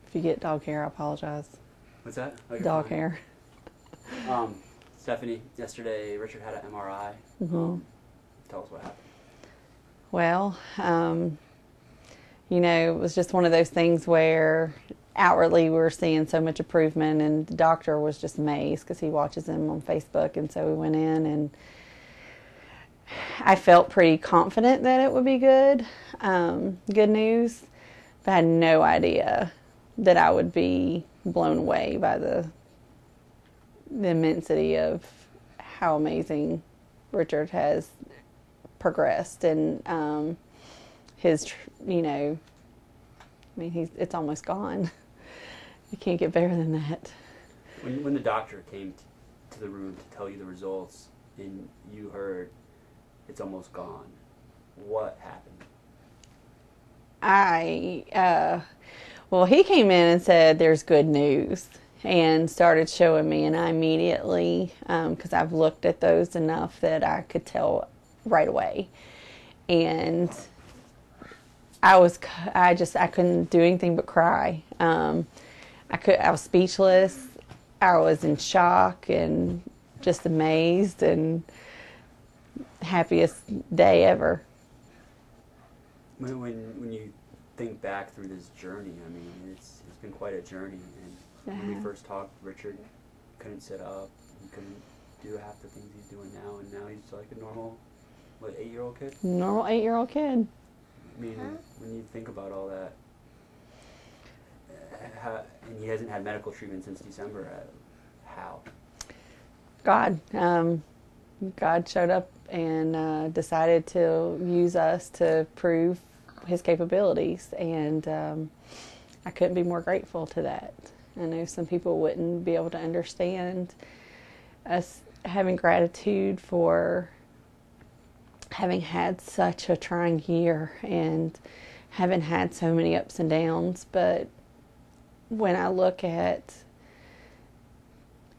If you get dog hair, I apologize. What's that? Oh, you're Dog fine. hair. Stephanie, yesterday Richard had an MRI. Tell us what happened. Well, it was just one of those things where outwardly we were seeing so much improvement, and the doctor was just amazed because he watches him on Facebook. And so we went in, and I felt pretty confident that it would be good, good news, but I had no idea that I would be blown away by the immensity of how amazing Richard has progressed, and his, it's almost gone. You can't get better than that. When the doctor came to the room to tell you the results, and you heard it's almost gone, what happened? Well, he came in and said there's good news and started showing me, and I immediately, because I've looked at those enough that I could tell right away. And I couldn't do anything but cry. I was speechless. I was in shock and just amazed, and happiest day ever. When you think back through this journey, I mean, it's been quite a journey. And when we first talked, Richard couldn't sit up, he couldn't do half the things he's doing now, and now he's like a normal, 8-year-old kid? Normal 8-year-old kid. I mean, when you think about all that, and he hasn't had medical treatment since December, how? God. God showed up and decided to use us to prove his capabilities, and I couldn't be more grateful to that. I know some people wouldn't be able to understand us having gratitude for having had such a trying year and having had so many ups and downs, but when I look at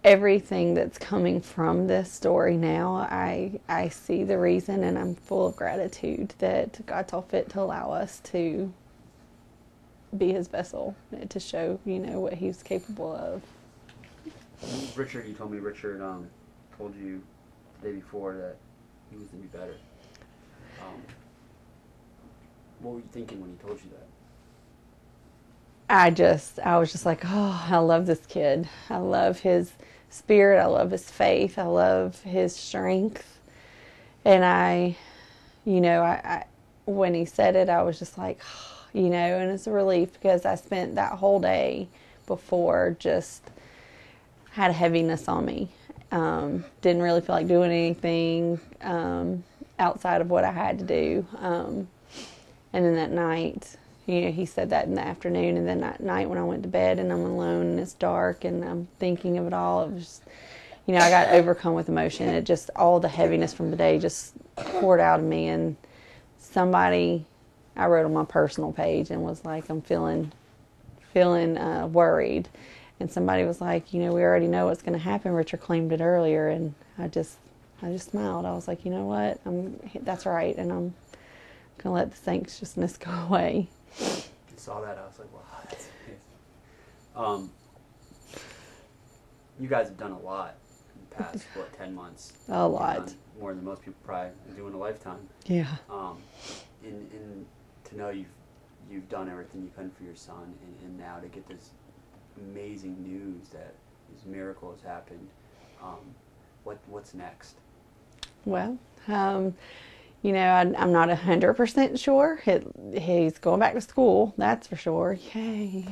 everything that's coming from this story now, I see the reason, and I'm full of gratitude that God saw fit to allow us to be his vessel, to show, what he's capable of. Richard, you told me Richard told you the day before that he was going to be better. What were you thinking when he told you that? I was just like, oh, I love this kid. I love his spirit. I love his faith. I love his strength. And I when he said it, I was just like, and it's a relief, because I spent that whole day before just had a heaviness on me. Didn't really feel like doing anything outside of what I had to do. And then that night, he said that in the afternoon, and then that night when I went to bed and I'm alone and it's dark and I'm thinking of it all, it was just, I got overcome with emotion. It just, all the heaviness from the day just poured out of me. And I wrote on my personal page and was like, I'm feeling worried. And somebody was like, we already know what's going to happen. Richard claimed it earlier. And I just smiled. I was like, you know what? That's right. And I'm going to let this anxiousness go away. I saw that. I was like, wow, that's amazing. You guys have done a lot in the past, 10 months? A lot. More than most people probably do in a lifetime. Yeah. And to know you've done everything you can for your son, and now to get this amazing news that this miracle has happened, what's next? Well, I'm not 100% sure. He's going back to school, that's for sure. Yay.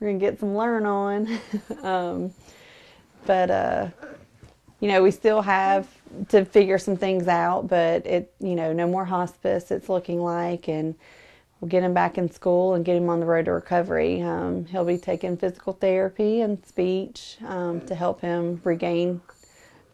We're going to get some learn on. But we still have to figure some things out, but no more hospice, it's looking like, and we'll get him back in school and get him on the road to recovery. He'll be taking physical therapy and speech to help him regain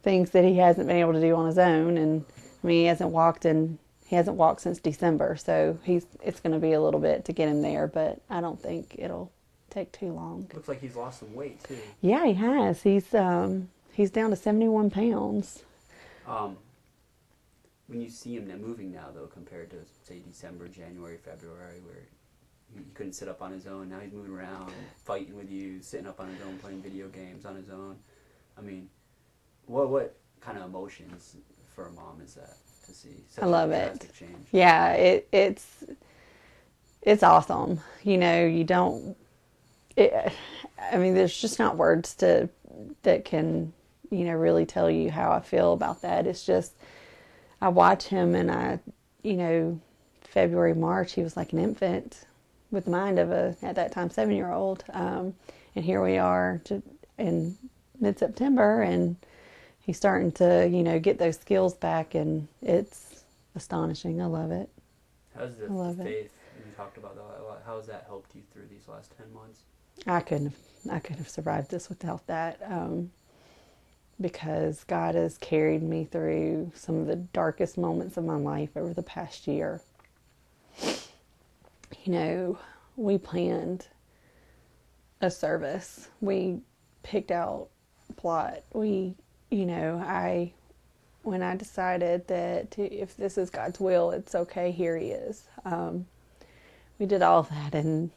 things that he hasn't been able to do on his own. And he hasn't walked since December, so it's going to be a little bit to get him there, but I don't think it'll take too long. Looks like he's lost some weight too. Yeah, he has. He's down to 71 pounds. When you see him moving now, though, compared to, say, December, January, February, where he couldn't sit up on his own. Now he's moving around, fighting with you, sitting up on his own, playing video games on his own. I mean, what kind of emotions for a mom is that to see such I love a it. drastic change? Yeah, it's awesome. You know, you don't. I mean, there's just not words that can, you know, really tell you how I feel about that. It's just, I watch him and you know, February, March, he was like an infant with the mind of at that time, 7-year-old. And here we are in mid-September, and he's starting to, you know, get those skills back, and it's astonishing. I love it. How's the faith you talked about that? How has that helped you through these last 10 months? I couldn't have survived this without that, because God has carried me through some of the darkest moments of my life over the past year. You know, we planned a service. We picked out a plot. You know, when I decided that if this is God's will, it's okay, here he is. We did all that, and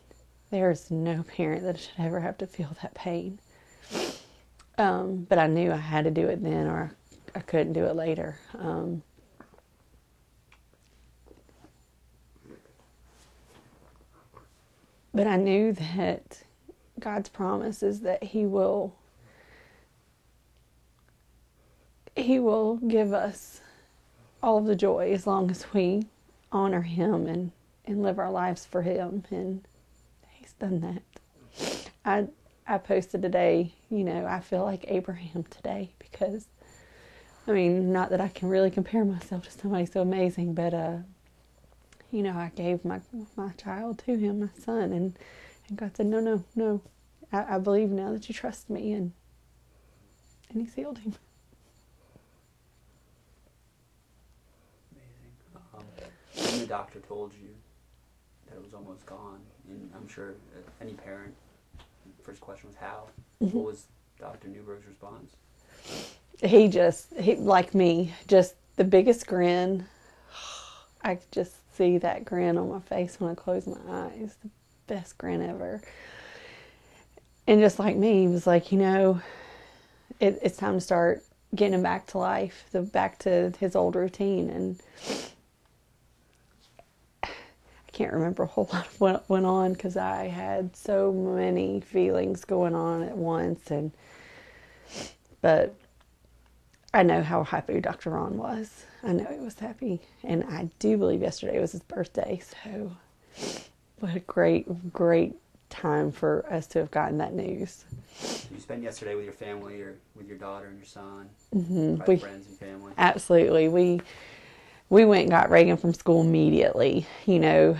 there's no parent that should ever have to feel that pain. But I knew I had to do it then, or I couldn't do it later. But I knew that God's promise is that He will give us all of the joy as long as we honor Him and live our lives for Him. And He's done that. I posted today, you know, I feel like Abraham today because, I mean, not that I can really compare myself to somebody so amazing, but, you know, I gave my child to him, my son, and God said, no, I believe now that you trust me, and He's healed him. Amazing. When the doctor told you that it was almost gone, and I'm sure any parent, first question was how. Mm-hmm. What was Dr. Newberg's response? He like me, just the biggest grin. I could just see that grin on my face when I close my eyes. The best grin ever. And just like me, he was like, you know, it's time to start getting him back to life, back to his old routine. And I can't remember a whole lot of what went on because I had so many feelings going on at once. But I know how happy Dr. Ron was. I know he was happy. And I do believe yesterday was his birthday. So what a great, great time for us to have gotten that news. You spent yesterday with your family, or with your daughter and your son, mm-hmm. Friends and family? Absolutely. We went and got Reagan from school immediately. You know,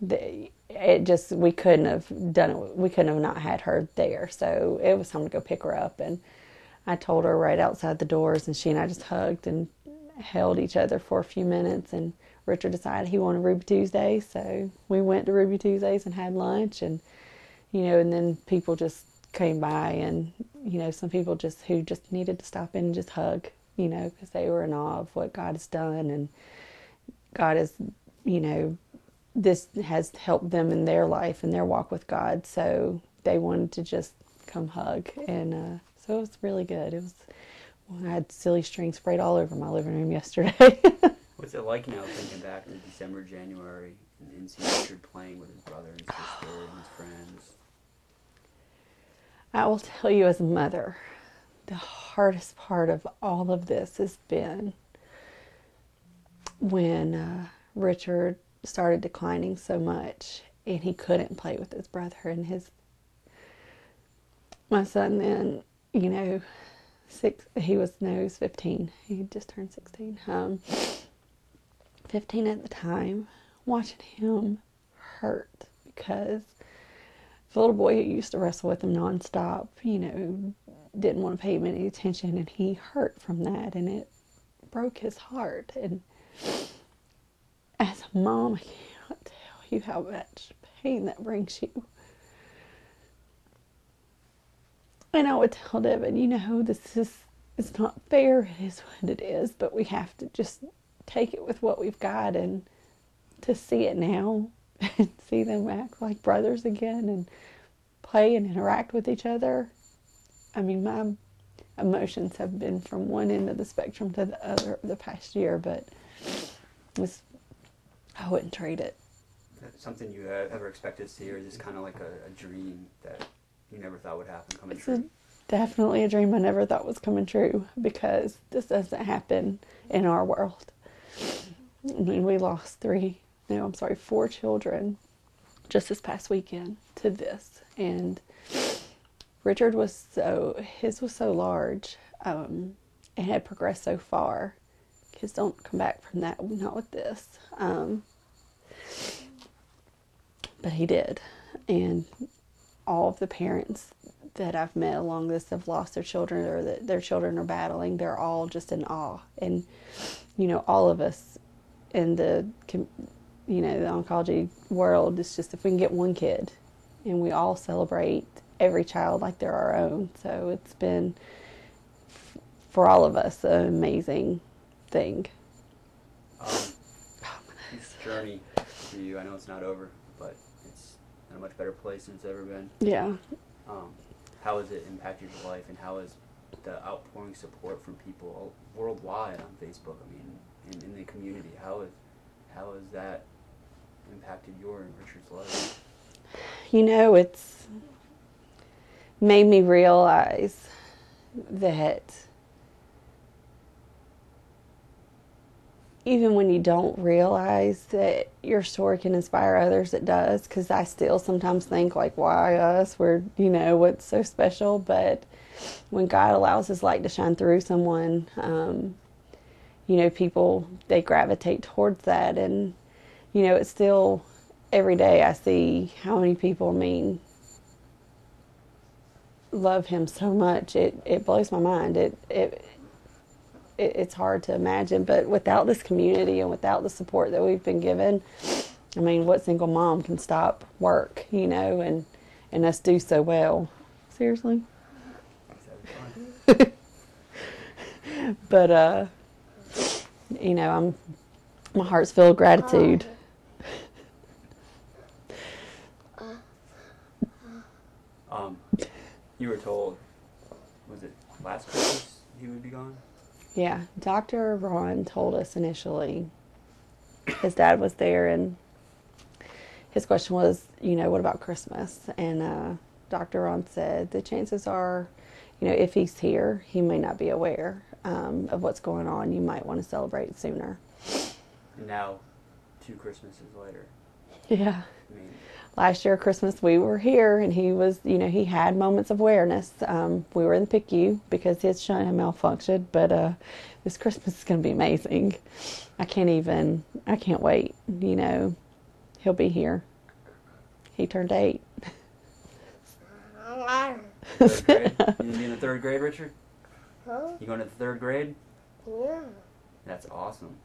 we couldn't have done it. We couldn't have not had her there. So it was time to go pick her up. And I told her right outside the doors, and she and I just hugged and held each other for a few minutes. And Richard decided he wanted Ruby Tuesdays, so we went to Ruby Tuesdays and had lunch. And you know, and then people just came by, and you know, some people who just needed to stop in and just hug, you know, because they were in awe of what God has done, and God has, you know, this has helped them in their life and their walk with God, so they wanted to just come hug. And so it was really good. I had silly string sprayed all over my living room yesterday. What's it like now, thinking back to December, January, and seeing Richard playing with his brother and sister and his friends? I will tell you, as a mother, the hardest part of all of this has been when Richard started declining so much and he couldn't play with his brother, and my son then, you know, he was 15. He just turned 16. 15 at the time, watching him hurt because the little boy who used to wrestle with him nonstop, you know, didn't want to pay him any attention, and he hurt from that, and it broke his heart. And as a mom, I cannot tell you how much pain that brings you. And I would tell Devin, you know, it's not fair, it is what it is, but we have to just take it with what we've got. And to see it now, and see them act like brothers again and play and interact with each other. I mean, my emotions have been from one end of the spectrum to the other the past year, but I wouldn't trade it. Something you ever expected to see, or is this kind of like a dream that you never thought would happen coming true? Definitely a dream I never thought was coming true, because this doesn't happen in our world. I mean, we lost 4 children just this past weekend to this, and Richard his was so large, and had progressed so far. Kids don't come back from that, not with this. But he did, and all of the parents that I've met along this have lost their children, or that their children are battling. They're all just in awe, and all of us in the the oncology world, it's just if we can get one kid, and we all celebrate every child like they're our own. So it's been, for all of us, an amazing thing. This journey for you, I know it's not over, but it's in a much better place than it's ever been. Yeah. How has it impacted your life, and how has the outpouring support from people worldwide on Facebook, I mean, in the community, how has that impacted your and Richard's life? It's made me realize that even when you don't realize that your story can inspire others, it does. Because I still sometimes think, like, why us? We're, what's so special? But when God allows His light to shine through someone, people, they gravitate towards that. And, it's still, every day I see how many people, love Him so much. It blows my mind. It's hard to imagine, but without this community and without the support that we've been given, I mean, what single mom can stop work, and us do so well? Seriously? But, my heart's filled with gratitude. You were told, was it last Christmas he would be gone? Yeah, Dr. Ron told us initially. His dad was there, and his question was, what about Christmas? And Dr. Ron said the chances are, if he's here, he may not be aware of what's going on. You might want to celebrate sooner. And now, 2 Christmases later. Yeah. I mean, last year Christmas we were here, and he was, he had moments of awareness. We were in the PICU because his shunt had malfunctioned, but this Christmas is going to be amazing. I can't wait. He'll be here. He turned 8. Third grade? You gonna be in the 3rd grade, Richard? Huh? You going to the 3rd grade? Yeah. That's awesome.